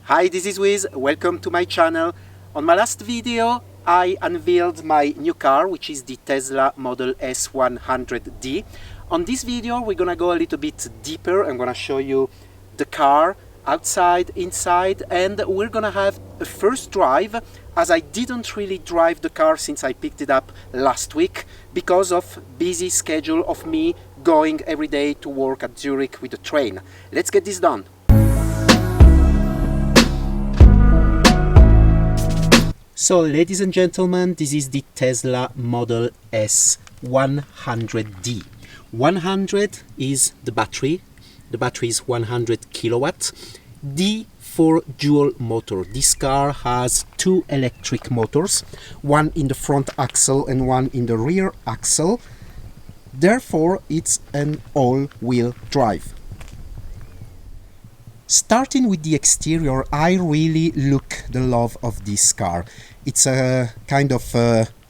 Hi, this is Wiz. Welcome to my channel. On my last video, I unveiled my new car, which is the Tesla Model S 100D. On this video, we're gonna go a little bit deeper. I'm gonna show you the car, outside, inside, and we're gonna have a first drive, as I didn't really drive the car since I picked it up last week because of busy schedule of me going every day to work at Zurich with the train. Let's get this done. So, ladies and gentlemen, this is the Tesla Model S 100D. 100 is the battery. The battery is 100 kilowatt. D for dual motor. This car has two electric motors, one in the front axle and one in the rear axle. Therefore, it's an all-wheel drive. Starting with the exterior, I really look the love of this car. It's a kind of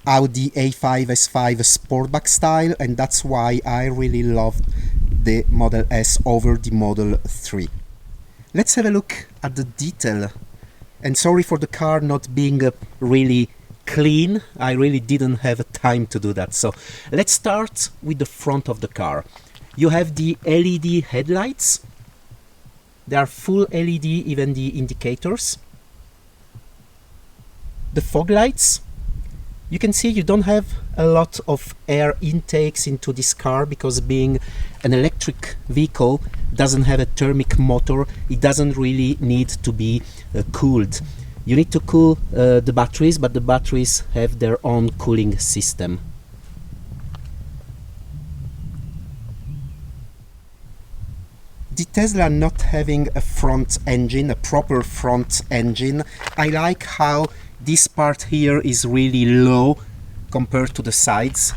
Audi A5 S5 Sportback style, and that's why I really love the Model S over the Model 3. Let's have a look at the detail. And sorry for the car not being really clean. I really didn't have time to do that. So let's start with the front of the car. You have the LED headlights. They are full LED, even the indicators. The fog lights. You can see you don't have a lot of air intakes into this car because being an electric vehicle doesn't have a thermic motor. It doesn't really need to be cooled. You need to cool the batteries, but the batteries have their own cooling system. The Tesla not having a front engine, a proper front engine, I like how this part here is really low compared to the sides.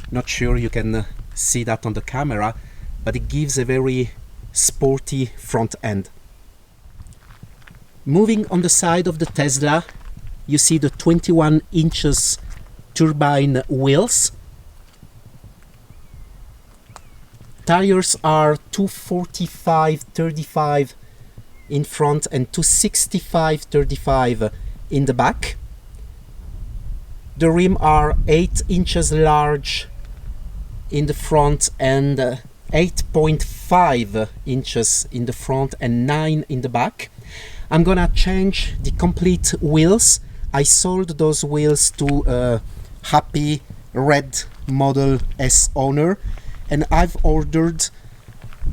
Not sure you can see that on the camera, but it gives a very sporty front end. Moving on the side of the Tesla, you see the 21 inches turbine wheels. Tires are 245/35 in front and 265/35 in the back. The rim are 8 inches large in the front and 8.5 inches in the front and 9 in the back. I'm gonna change the complete wheels. I sold those wheels to a happy red Model S owner, and I've ordered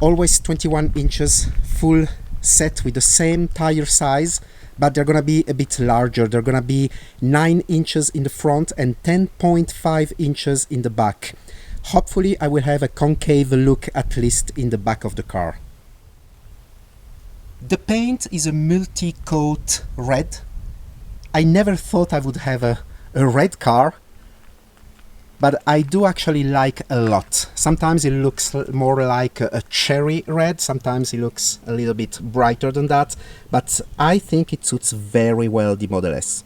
always 21 inches full set with the same tire size, but they're gonna be a bit larger. They're gonna be 9 inches in the front and 10.5 inches in the back. Hopefully I will have a concave look at least in the back of the car. The paint is a multi-coat red. I never thought I would have a red car, but I do actually like a lot. Sometimes it looks more like a cherry red, sometimes it looks a little bit brighter than that, but I think it suits very well the Model S.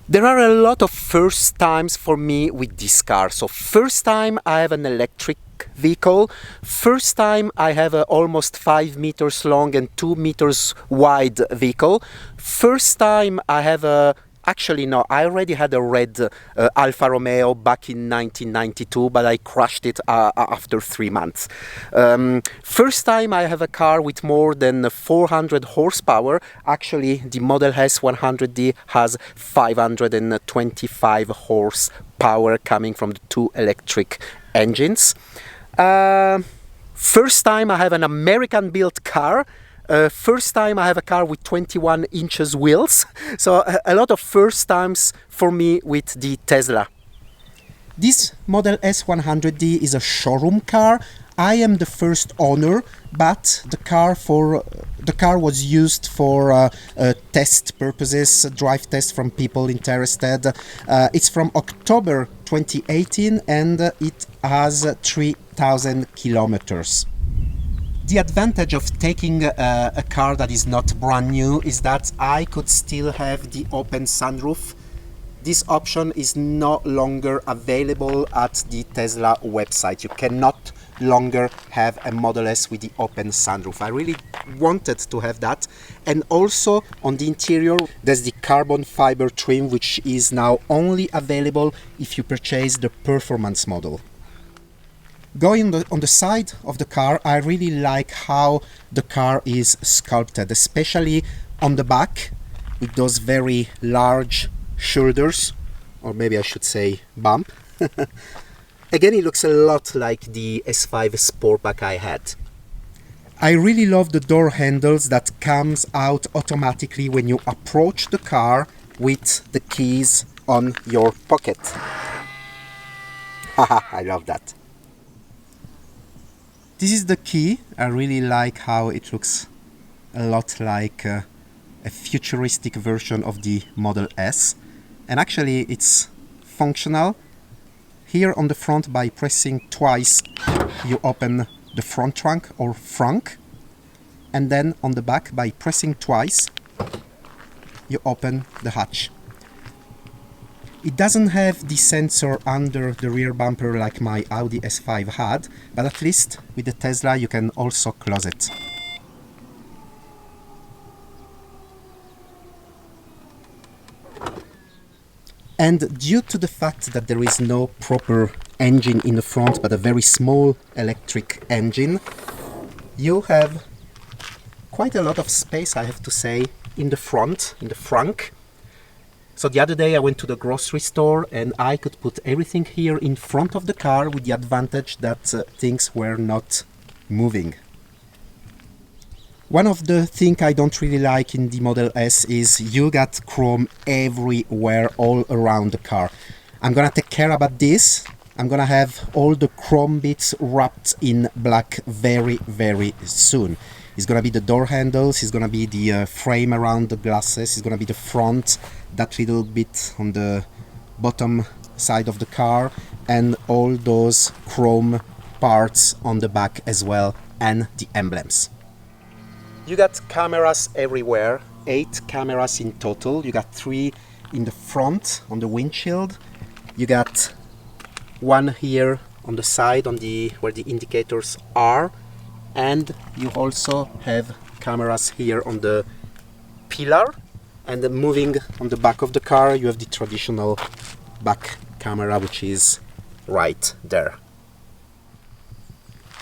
There are a lot of first times for me with this car. So first time I have an electric vehicle, first time I have a almost 5 meters long and 2 meters wide vehicle, first time I have a Actually, no, I already had a red Alfa Romeo back in 1992, but I crashed it after 3 months. First time I have a car with more than 400 horsepower. Actually, the Model S 100D has 525 horsepower coming from the two electric engines. First time I have an American-built car. First time I have a car with 21 inches wheels, so a lot of first times for me with the Tesla. This Model S 100D is a showroom car. I am the first owner, but the car was used for test purposes, drive test from people interested. It's from October 2018 and it has 3,000 kilometers. The advantage of taking a car that is not brand new is that I could still have the open sunroof. This option is no longer available at the Tesla website. You cannot longer have a Model S with the open sunroof. I really wanted to have that. And also on the interior there's the carbon fiber trim, which is now only available if you purchase the performance model. Going on the side of the car, I really like how the car is sculpted, especially on the back with those very large shoulders, or maybe I should say bump. Again, it looks a lot like the S5 Sportback I had. I really love the door handles that comes out automatically when you approach the car with the keys on your pocket. Haha, I love that. This is the key. I really like how it looks a lot like a futuristic version of the Model S. And actually it's functional. Here on the front, by pressing twice, you open the front trunk or frunk. And then on the back, by pressing twice, you open the hatch. It doesn't have the sensor under the rear bumper like my Audi S5 had, but at least with the Tesla you can also close it. And due to the fact that there is no proper engine in the front but a very small electric engine, you have quite a lot of space, I have to say, in the front, in the frunk. So the other day I went to the grocery store and I could put everything here in front of the car with the advantage that things were not moving. One of the things I don't really like in the Model S is you got chrome everywhere all around the car. I'm gonna take care about this. I'm gonna have all the chrome bits wrapped in black very soon. It's gonna be the door handles, it's gonna be the frame around the glasses, it's gonna be the front, that little bit on the bottom side of the car, and all those chrome parts on the back as well, and the emblems. You got cameras everywhere, 8 cameras in total. You got 3 in the front on the windshield. You got 1 here on the side, on the where the indicators are. And you also have cameras here on the pillar, and then moving on the back of the car you have the traditional back camera, which is right there.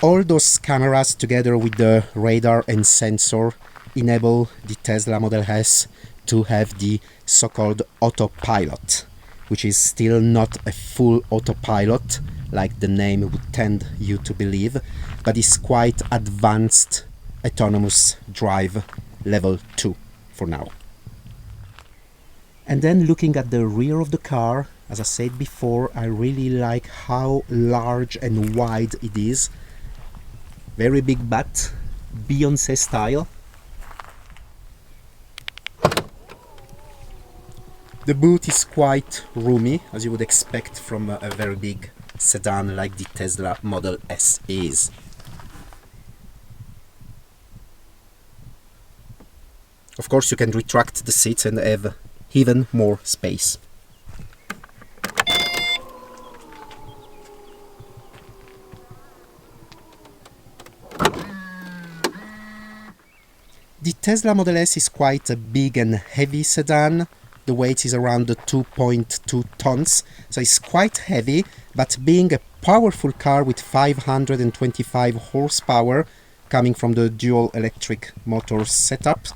All those cameras together with the radar and sensor enable the Tesla Model S to have the so-called Autopilot, which is still not a full autopilot like the name would tend you to believe, but is quite advanced autonomous drive level 2 for now. And then looking at the rear of the car, as I said before, I really like how large and wide it is. Very big butt, Beyoncé style. The boot is quite roomy, as you would expect from a very big sedan like the Tesla Model S is. Of course, you can retract the seats and have even more space. The Tesla Model S is quite a big and heavy sedan. The weight is around 2.2 tons, so it's quite heavy, but being a powerful car with 525 horsepower coming from the dual electric motor setup,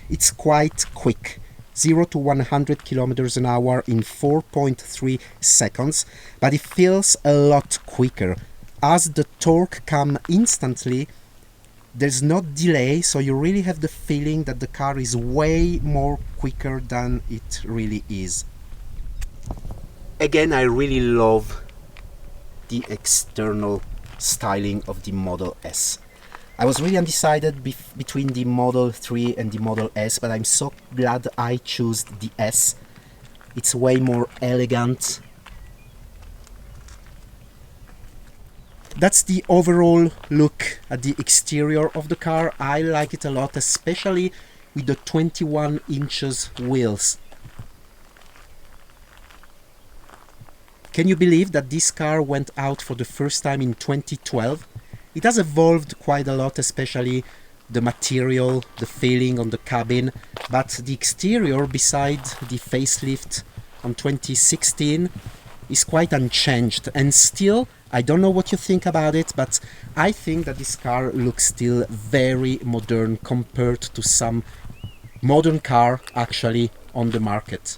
it's quite quick. 0 to 100 kilometers an hour in 4.3 seconds, but it feels a lot quicker. As the torque comes instantly, there's no delay, so you really have the feeling that the car is way more quicker than it really is. Again, I really love the external styling of the Model S. I was really undecided between the Model 3 and the Model S, but I'm so glad I chose the S. It's way more elegant. That's the overall look at the exterior of the car. I like it a lot, especially with the 21 inches wheels. Can you believe that this car went out for the first time in 2012? It has evolved quite a lot, especially the material, the feeling on the cabin, but the exterior, beside the facelift on 2016, is quite unchanged. And still, I don't know what you think about it, but I think that this car looks still very modern compared to some modern car actually on the market.